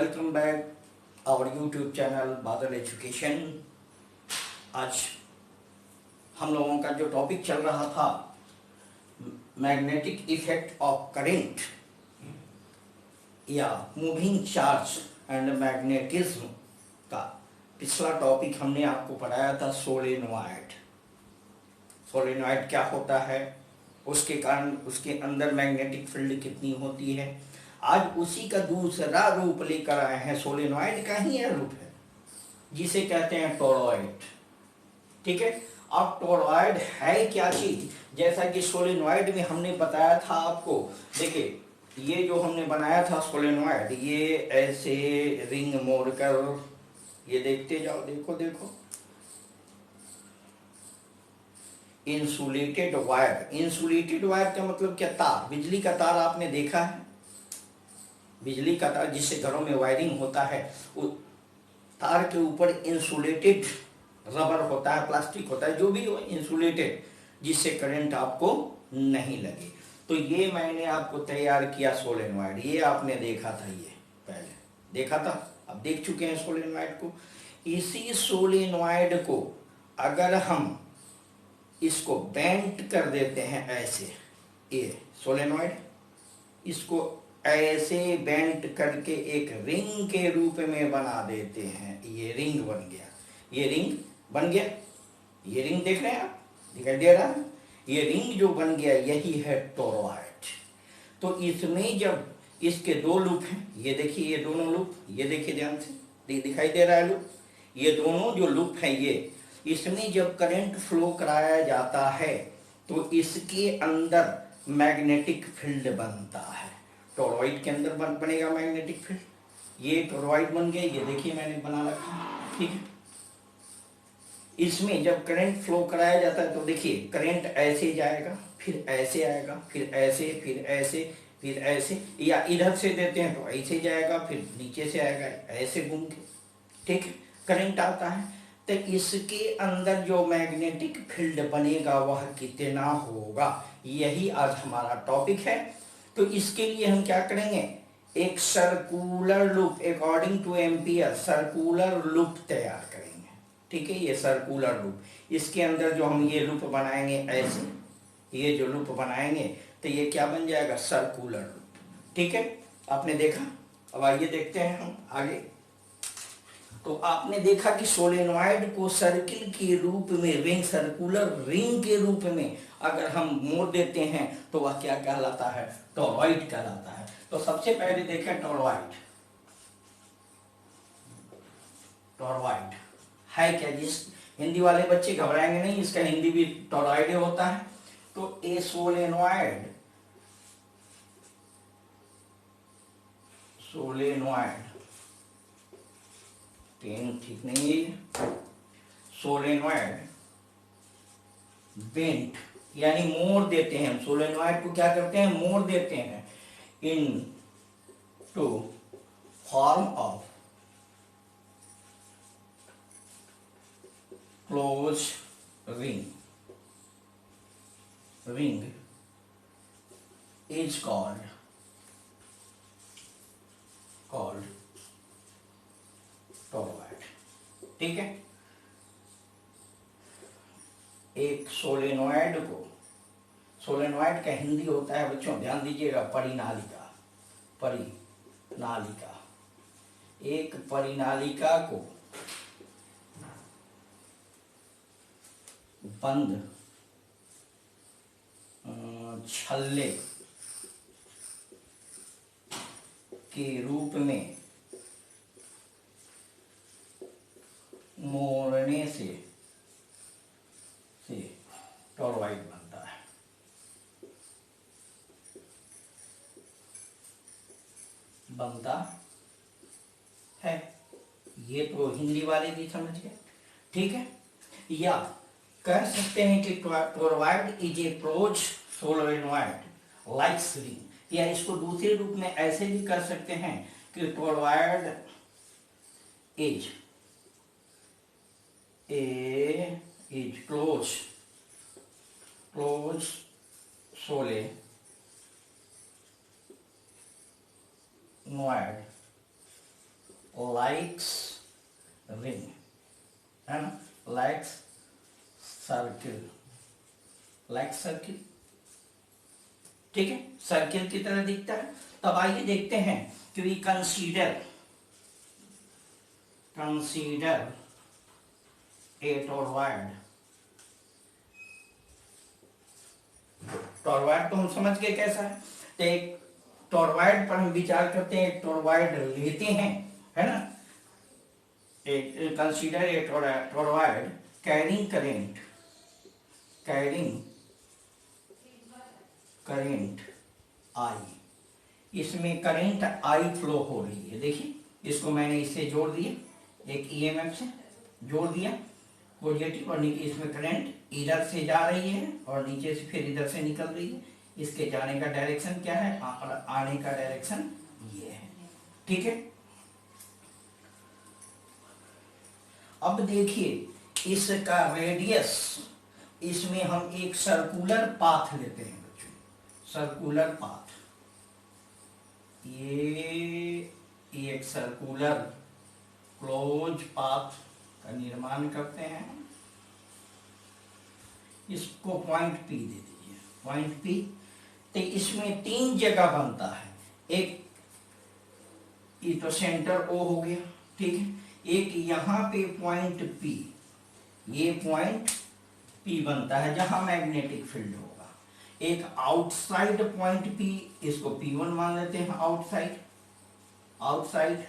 Welcome back our YouTube channel Badal education. आज हम लोगों का जो टॉपिक चल रहा था मैग्नेटिक इफेक्ट ऑफ करंट या मूविंग चार्ज एंड मैग्नेटिज्म का पिछला टॉपिक हमने आपको पढ़ाया था सोलेनॉइड। सोलेनॉइड क्या होता है, उसके कारण उसके अंदर मैग्नेटिक फील्ड कितनी होती है। आज उसी का दूसरा रूप लेकर आए हैं। सोलेनॉइड का ही यह रूप है जिसे कहते हैं टोरॉइड। ठीक है, अब टोरॉइड है क्या चीज, जैसा कि सोलेनॉइड में हमने बताया था आपको। देखिए, ये जो हमने बनाया था सोलेनॉइड, ये ऐसे रिंग मोड़कर ये देखते जाओ, देखो देखो, इंसुलेटेड वायर। इंसुलेटेड वायर का मतलब क्या, तार, बिजली का तार आपने देखा है। बिजली का तार जिससे घरों में वायरिंग होता है, उस तार के ऊपर इंसुलेटेड रबर होता है, प्लास्टिक होता है, जो भी हो इंसुलेटेड, जिससे करंट आपको नहीं लगे। तो ये मैंने आपको तैयार किया सोलेनॉइड। ये आपने देखा था, ये पहले देखा था, अब देख चुके हैं सोलेनॉइड को। इसी सोलेनॉइड को अगर हम इसको बेंट कर देते हैं ऐसे, ये सोलेनॉइड, इसको ऐसे बेंट करके एक रिंग के रूप में बना देते हैं। ये रिंग बन गया, ये रिंग बन गया, ये रिंग देख रहे हैं आप, दिखाई दे रहा है। ये रिंग जो बन गया यही है टोरॉइड। तो इसमें जब इसके दो लूप हैं, ये देखिए, ये दोनों लूप, ये देखिए ध्यान से, दिखाई दे रहा है लूप, ये दोनों जो लूप हैं, ये इसमें जब करंट फ्लो कराया जाता है तो इसके अंदर मैग्नेटिक फील्ड बनता है। टोरॉइड के अंदर बनेगा मैग्नेटिक फील्ड। ये टोरॉइड बन गया, ये देखिए मैंने बना रखा है। ठीक है, इसमें जब करंट फ्लो कराया जाता है तो देखिए करंट ऐसे जाएगा, फिर ऐसे आएगा, फिर ऐसे, फिर ऐसे, फिर ऐसे, या इधर से देते हैं तो ऐसे जाएगा, फिर नीचे से आएगा, ऐसे घूम के, ठीक है, करंट आता है। तो इसके अंदर जो मैग्नेटिक फील्ड बनेगा वह कितना होगा, यही आज हमारा टॉपिक है। तो इसके लिए हम क्या करेंगे, एक circular loop, according to ampere circular loop तैयार करेंगे। ठीक है, ये सर्कुलर लूप, इसके अंदर जो हम ये लूप बनाएंगे ऐसे, ये जो लूप बनाएंगे तो ये क्या बन जाएगा, सर्कुलर लूप। ठीक है, आपने देखा। अब आइए देखते हैं हम आगे। तो आपने देखा कि सोलेनॉइड को सर्किल के रूप में, रिंग, सर्कुलर रिंग के रूप में अगर हम मोड़ देते हैं तो वह क्या कहलाता है, टोरॉइड कहलाता है। तो सबसे पहले देखें टोरॉइड। टोरॉइड है क्या, जिस हिंदी वाले बच्चे घबराएंगे नहीं, इसका हिंदी भी टोरॉइड होता है। तो ए सोलेनॉइड, सोलेनॉइड, पेन ठीक नहीं है, सोलेनॉइड बेंट यानी मोड़ देते हैं। सोलेनॉइड को क्या करते हैं, मोड़ देते हैं into form of close ring. Ring is called toroid. ठीक है, एक सोलेनॉइड को, सोलेनॉइड का हिंदी होता है बच्चों, ध्यान दीजिएगा, परिनालिका। परिनालिका, एक परिनालिका को बंद छल्ले के रूप में मोड़ने से टोरॉइड बनता है। बनता है, ये तो हिंदी वाले भी समझ गए। ठीक है, या कह सकते हैं कि toroid is a close solenoid like ring, या इसको दूसरे रूप में ऐसे भी कर सकते हैं कि toroid is close solenoid likes ring, है ना, लाइक्स सर्किल, लाइक सर्किल, ठीक है, सर्किल की तरह दिखता है। तब आइए देखते हैं कि we consider a toroid. Toroid तो हम समझ गए कैसा है, तो एक टॉरॉयड पर हम विचार करते हैं, एक टॉरॉयड लेते हैं, है ना, एक consider a toroid carrying current आई, इसमें करंट आई फ्लो हो रही है। देखिए इसको मैंने इससे जोड़ दिया, एक ईएमएफ से जोड़ दिया पॉजिटिव, और नीचे इसमें करंट इधर से जा रही है और नीचे से फिर इधर से निकल रही है। इसके जाने का डायरेक्शन क्या है और आने का डायरेक्शन ये है, ठीक है। अब देखिए इसका रेडियस, इसमें हम एक सर्कुलर पाथ लेते हैं बच्चों, सर्कुलर पाथ, ये एक सर्कुलर क्लोज पाथ का निर्माण करते हैं। इसको पॉइंट पी दे दीजिए, पॉइंट पी। तो इसमें 3 जगह बनता है, एक ये तो सेंटर ओ हो गया, ठीक है, एक यहाँ पे पॉइंट पी, ये पॉइंट पी बनता है जहां मैग्नेटिक फील्ड होगा। एक आउटसाइड पॉइंट पी, इसको P1 मान लेते हैं, आउटसाइड,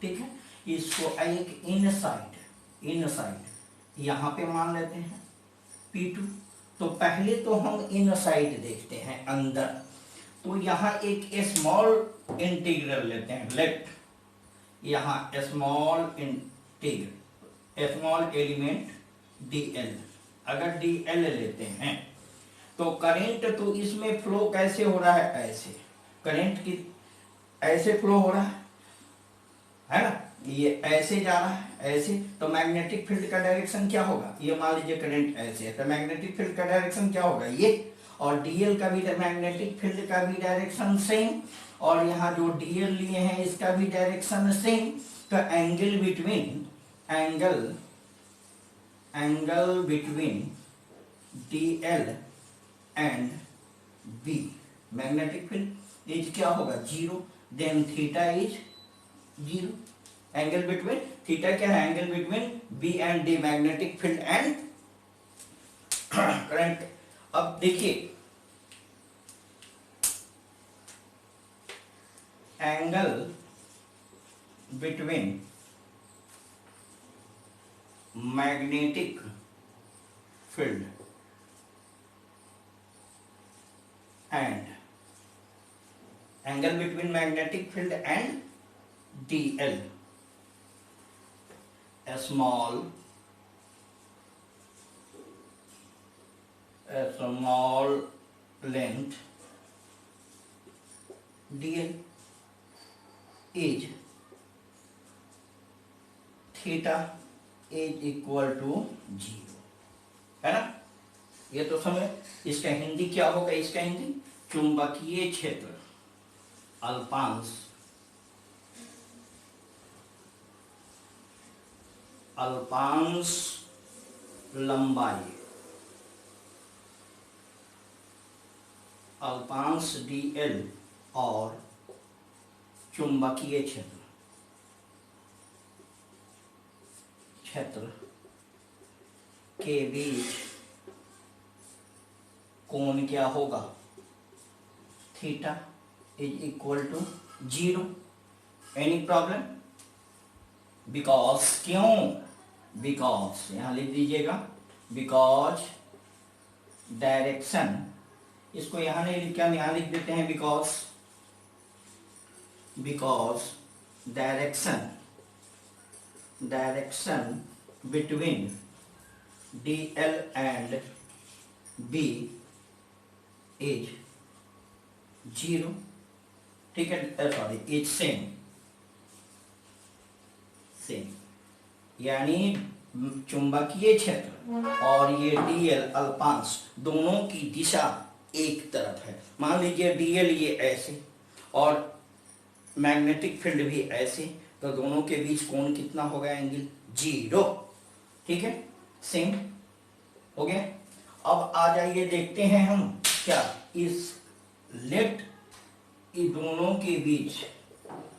ठीक है। इसको एक इनसाइड यहाँ पे मान लेते हैं P2। तो पहले तो हम इनसाइड देखते हैं, अंदर। तो यहाँ एक स्मॉल इंटीग्रल लेते हैं, लेट यहाँ स्मॉल एलिमेंट dl, अगर dl लेते हैं तो करंट तो इसमें फ्लो कैसे हो रहा है, ऐसे करंट की ऐसे फ्लो हो रहा है ना, ये ऐसे जा रहा है ऐसे। तो मैग्नेटिक फील्ड का डायरेक्शन क्या होगा, ये मान लीजिए करंट ऐसे है तो मैग्नेटिक फील्ड का डायरेक्शन क्या होगा, ये। और dl का भी, मैग्नेटिक फील्ड का भी डायरेक्शन सेम, और यहाँ जो dl लिए हैं इसका भी डायरेक्शन सेम। तो angle between dl and b, magnetic field is क्या होगा, 0, then theta is 0। Angle between, theta क्या है, angle between b and d, magnetic field and current. अब देखिए angle between magnetic field and angle between magnetic field and dl, a small length dl is theta is equal to 0, है ना। ये तो समझ। इसका हिंदी क्या होगा, इसका हिंदी चुंबकीय क्षेत्र अल्पांश लंबाई, अल्पांश dl और चुंबकीय क्षेत्र के बीच कोण क्या होगा, theta is equal to 0। Any problem, because, क्यों, बिकॉज यहां लिख दीजिएगा, बिकॉज डायरेक्शन, इसको यहां नहीं लिख के हम यहां लिख देते हैं, because direction between dl and b is 0, ठीक है, सॉरी इज सेम, यानी चुंबकीय क्षेत्र और ये dl अल्पांश दोनों की दिशा एक तरफ है। मान लीजिए dl ये ऐसे और मैग्नेटिक फील्ड भी ऐसे, तो दोनों के बीच कोण कितना होगा? एंगल 0। ठीक है, सेम हो गया। अब आ जाइए, देखते हैं हम क्या इस लेट इन दोनों के बीच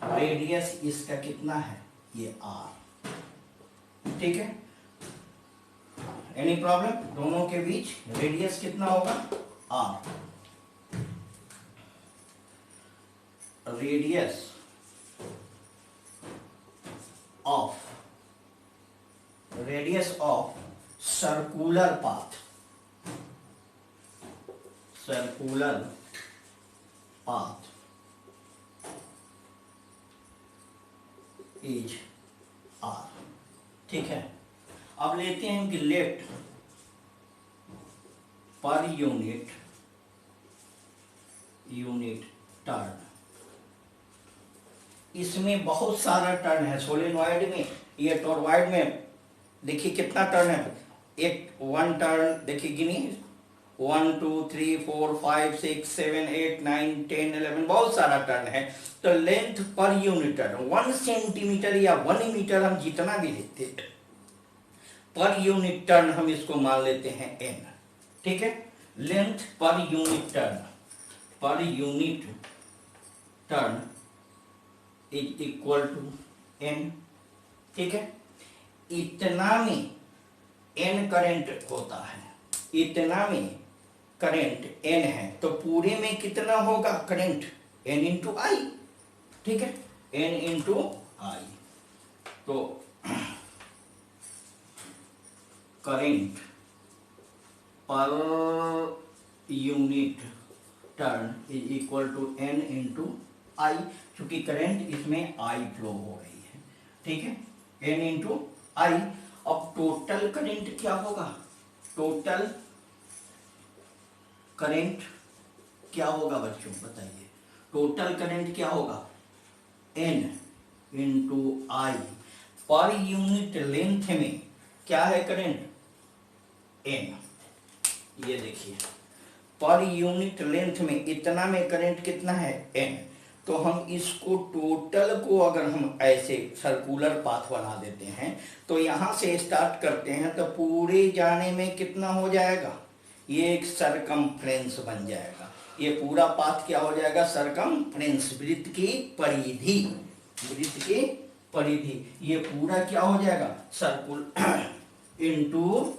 रेडियस इसका कितना है? ये r। ठीक है, एनी प्रॉब्लम? दोनों के बीच रेडियस कितना होगा? r। Radius of circular path is r। ठीक है, अब लेते हैं कि लेट पर यूनिट टर्न। इसमें बहुत सारा टर्न है सोलेनॉइड में। ये टॉरॉइड में देखिए कितना टर्न है। एक वन टर्न देखिए, गिनिए, 1 2 3 4 5 6 7 8 9 10 11, बहुत सारा टर्न है। तो length per unit turn 1 centimetre या 1 मीटर, हम जितना भी लेते हैं पर यूनिट टर्न हम इसको मान लेते हैं n। ठीक है, length per unit turn is equal to n। ठीक है, इतना में n करंट होता है, इतना में करंट n है, तो पूरे में कितना होगा करंट? n इंटू आई। ठीक है, n इंटू आई। तो current per unit turn is equal to n into I, क्योंकि करंट इसमें I फ्लो हो रही है। ठीक है, n इंटू आई। अब टोटल करंट क्या होगा? टोटल करंट क्या होगा बच्चों, बताइए? टोटल करंट क्या होगा? n into I. Per unit length में क्या है करंट? n। ये देखिए, पर यूनिट लेंथ में इतना में करंट कितना है? n। तो हम इसको टोटल को अगर हम ऐसे सर्कुलर पाथ बना देते हैं, तो यहां से स्टार्ट करते हैं तो पूरे जाने में कितना हो जाएगा? ये एक सरकमफ्रेंस बन जाएगा। ये पूरा पाथ क्या हो जाएगा? सरकमफ्रेंस, वृत्त की परिधि, वृत्त की परिधि। ये पूरा क्या हो जाएगा? सर्कुल इंटू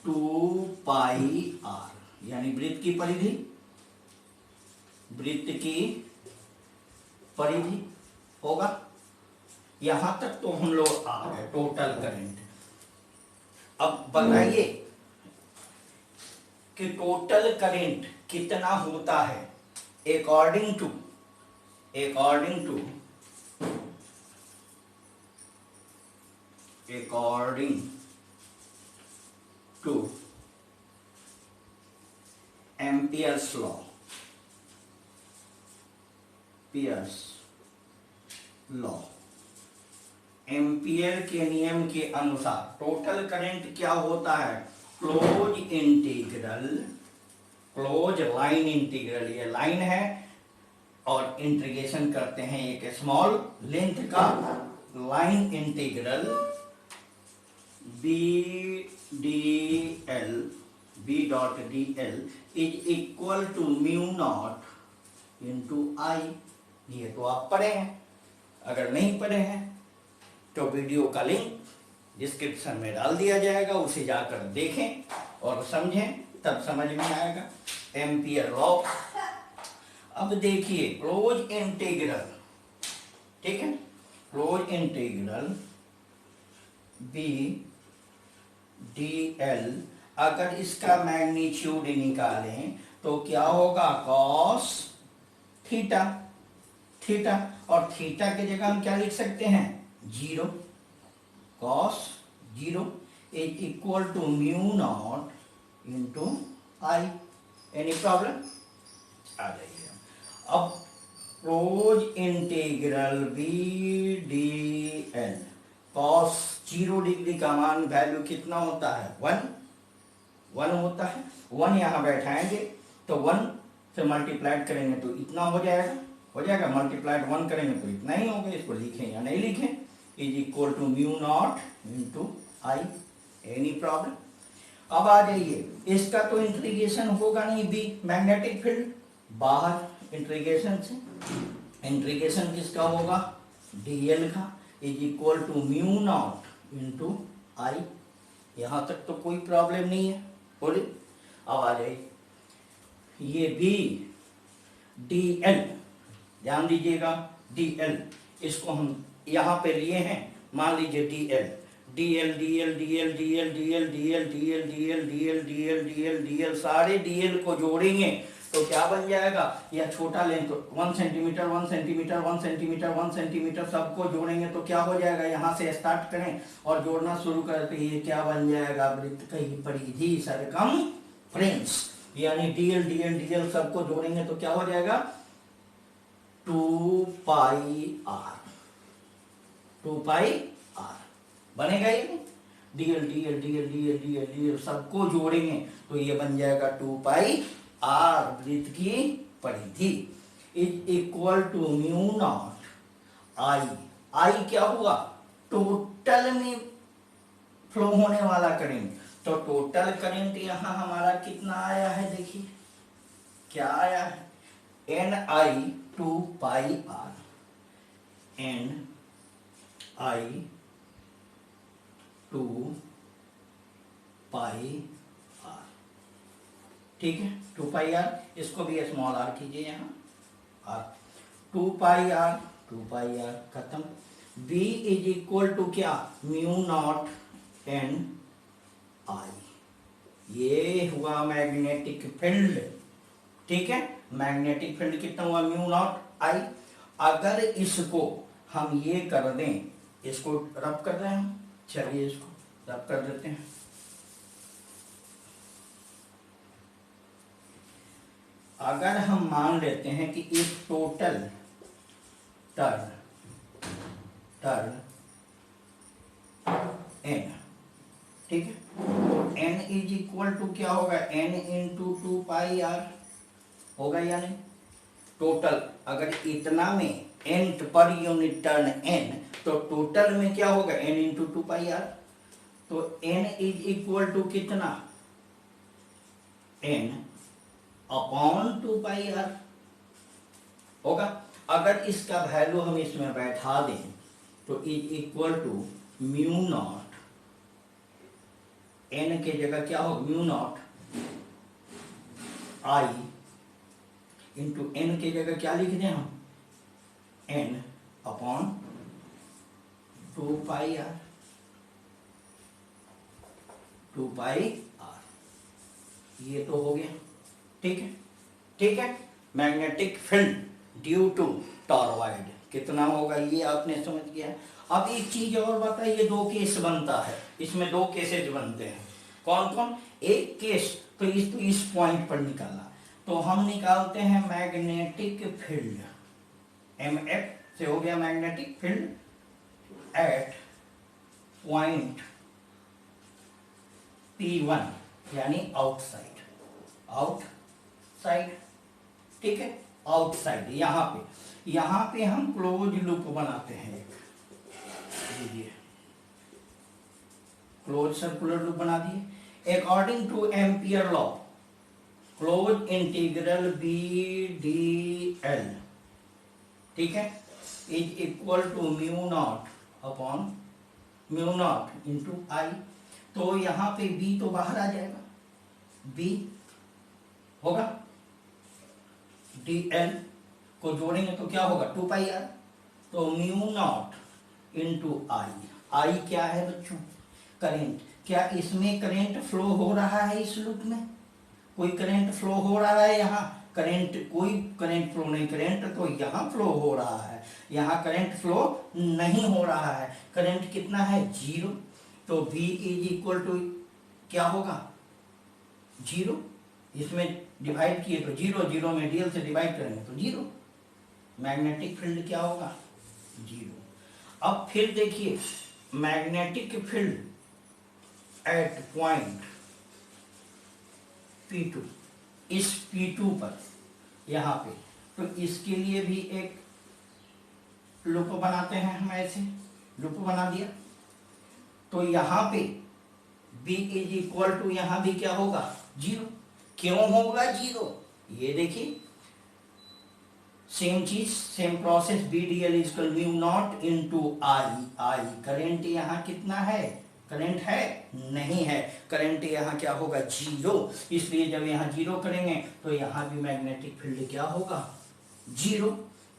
2πr, यानी वृत्त की परिधि, वृत्त की परिधि होगा। यहां तक तो हम लोग आ गए टोटल करंट। अब बताइए कि टोटल करंट कितना होता है according to Ampere's law. Ampere के नियम के अनुसार टोटल करंट क्या होता है? क्लोज लाइन इंटीग्रल, ये लाइन है और इंटीग्रेशन करते हैं एक स्मॉल लेंथ का, line integral b dot dl is equal to mu naught into I. ये तो आप पढ़े हैं, अगर नहीं पढ़े हैं तो वीडियो का लिंक डिस्क्रिप्शन में डाल दिया जाएगा, उसे जाकर देखें और समझें, तब समझ में आएगा एम्पियर लॉ। अब देखिए क्लोज इंटीग्रल, ठीक है, क्लोज इंटीग्रल b dl, अगर इसका मैग्नीट्यूड निकालें तो क्या होगा? Cos theta. थीटा और थीटा की जगह हम क्या लिख सकते हैं? 0। Cos 0 is equal to mu naught into I. Any problem? आ जाइए। अब close integral b dl, cos 0 degree का मान वैल्यू कितना होता है? 1 होता है। 1 यहां बैठाएंगे तो 1 से मल्टीप्लाइड करेंगे तो इतना हो जाएगा। हो जाएगा, मल्टीप्लाइड 1 करेंगे तो इतना ही होगा, इसको लिखें या नहीं लिखें, is equal to mu naught into I. Any problem? अब आ जाइए, इसका तो इंटीग्रेशन होगा नहीं, बी मैग्नेटिक फील्ड बाहर इंटीग्रेशन से, इंटीग्रेशन किसका होगा, डीएल का, is equal to mu naught into I. यहां तक तो कोई प्रॉब्लम नहीं है, बोले। अब आ जाइए, ये बी डी एल, ध्यान दीजिएगा, डी एल, इसको हम यहां पे लिए हैं, मान लीजिए D L, D L D L D L D L D L D L D L D L D L D L D L D L, सारे डी एल को जोड़ेंगे तो क्या बन जाएगा, या छोटा लें तो 1 सेंटीमीटर 1 सेंटीमीटर 1 सेंटीमीटर 1 सेंटीमीटर, सबको जोड़ेंगे तो क्या हो जाएगा, यहाँ से स्टार्ट करें और जोड़ना शुरू करें तो ये क्या बन जाएगा, वृत्त की परिधि सरकमफ्रेंस, यानी डीएल डीएल डीएल सबको जोड़ेंगे तो क्या हो जाएगा, 2 पाई आर, 2 पाई आर बनेगा ये, DL DL DL DL DL DL सबको जोड़ेंगे तो ये बन जाएगा 2 पाई आर, वृत्त की परिधि, is equal to mu naught I. I क्या हुआ, टोटल में फ्लो होने वाला करंट, तो टोटल करंट यहां हमारा कितना आया है, देखिए क्या आया है, N I 2 pi R, N I 2 pi R, ठीक है, 2 पाई आर, इसको भी स्मॉल आर कीजिए यहाँ, R 2 pi R, 2 pi R खत्म। B इज इक्वल टू क्या, म्यू नॉट एन आई, ये हुआ मैग्नेटिक फील्ड, ठीक है, मैग्नेटिक फील्ड कितना हुआ, म्यू नॉट आई। अगर इसको हम ये कर दें, इसको रब कर रहे हैं हम, चलिए इसको रब कर देते हैं, अगर हम मान लेते हैं कि इस टोटल टर्न एन, ठीक है, तो एन इज इक्वल टू क्या होगा, एन इंटू 2 पाई आर होगा या नहीं, टोटल अगर इतना में N per unit turn N, तो टोटल में क्या होगा, एन इंटू 2 पाई आर, तो एन इज इक्वल टू कितना, एन अपॉन 2 पाई आर होगा। अगर इसका वैल्यू हम इसमें बैठा दें तो is equal to mu naught, N के जगह क्या होगा, mu naught I into N के जगह क्या लिख दें हम, N upon 2 pi R, 2 pi R, ये तो हो गया, ठीक है, ठीक है, magnetic field due to toroid कितना होगा, ये आपने समझ गया। अब एक चीज और बताइए, 2 केस बनता है, इसमें 2 केसेज बनते हैं, कौन कौन, एक केस तो इस पॉइंट पर निकाला, तो हम निकालते हैं मैग्नेटिक फील्ड, एम एफ से हो गया magnetic field at point P1 यानी आउटसाइड, ठीक है, आउटसाइड, यहाँ पे हम क्लोज लूप बनाते हैं, एक क्लोज सर्कुलर लूप बना दिए, according to Ampere law, close integral B D L, ठीक है, is equal to mu naught upon mu naught into I, तो यहाँ पे बी तो बाहर आ जाएगा, बी होगा, डी एल को जोड़ेंगे तो क्या होगा, 2 पाई आर, तो mu naught into I, I क्या है बच्चों, करंट, क्या इसमें करंट फ्लो हो रहा है, इस लूप में कोई करंट फ्लो हो रहा है, यहाँ करंट, कोई करंट फ्लो नहीं, करंट तो यहाँ फ्लो हो रहा है, यहाँ करंट फ्लो नहीं हो रहा है, करंट कितना है, 0, तो V इज इक्वल टू क्या होगा, 0, इसमें डिवाइड किए तो 0, 0 में डीएल से डिवाइड करेंगे तो 0, मैग्नेटिक फील्ड क्या होगा, 0। अब फिर देखिए, magnetic field at point P2, इस P2 पर यहाँ पे तो इसके लिए भी एक लूप बनाते हैं हम, ऐसे लूप बना दिया। तो यहाँ पे b इज इक्वल टू, यहाँ भी क्या होगा 0। क्यों होगा 0, ये देखिए सेम चीज same process, B D L is equal mu naught into I. Current यहाँ कितना है, करंट है नहीं है, करंट यहाँ क्या होगा 0। इसलिए जब यहाँ 0 करेंगे तो यहाँ भी मैग्नेटिक फील्ड क्या होगा 0।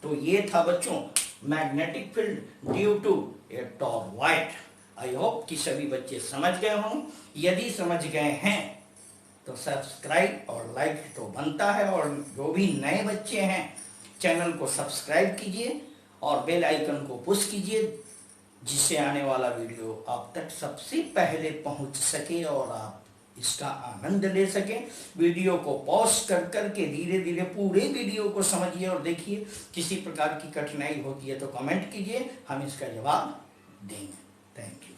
तो ये था बच्चों magnetic field due to a toroid. I hope कि सभी बच्चे समझ गए हों। यदि समझ गए हैं तो सब्सक्राइब और लाइक तो बनता है, और जो भी नए बच्चे हैं चैनल को सब्सक्राइब कीजिए और बेल आइकन को पुश कीजिए, जिससे आने वाला वीडियो आप तक सबसे पहले पहुंच सके और आप इसका आनंद ले सकें। वीडियो को पॉज कर करके धीरे धीरे पूरे वीडियो को समझिए और देखिए। किसी प्रकार की कठिनाई होती है तो कमेंट कीजिए, हम इसका जवाब देंगे। Thank you.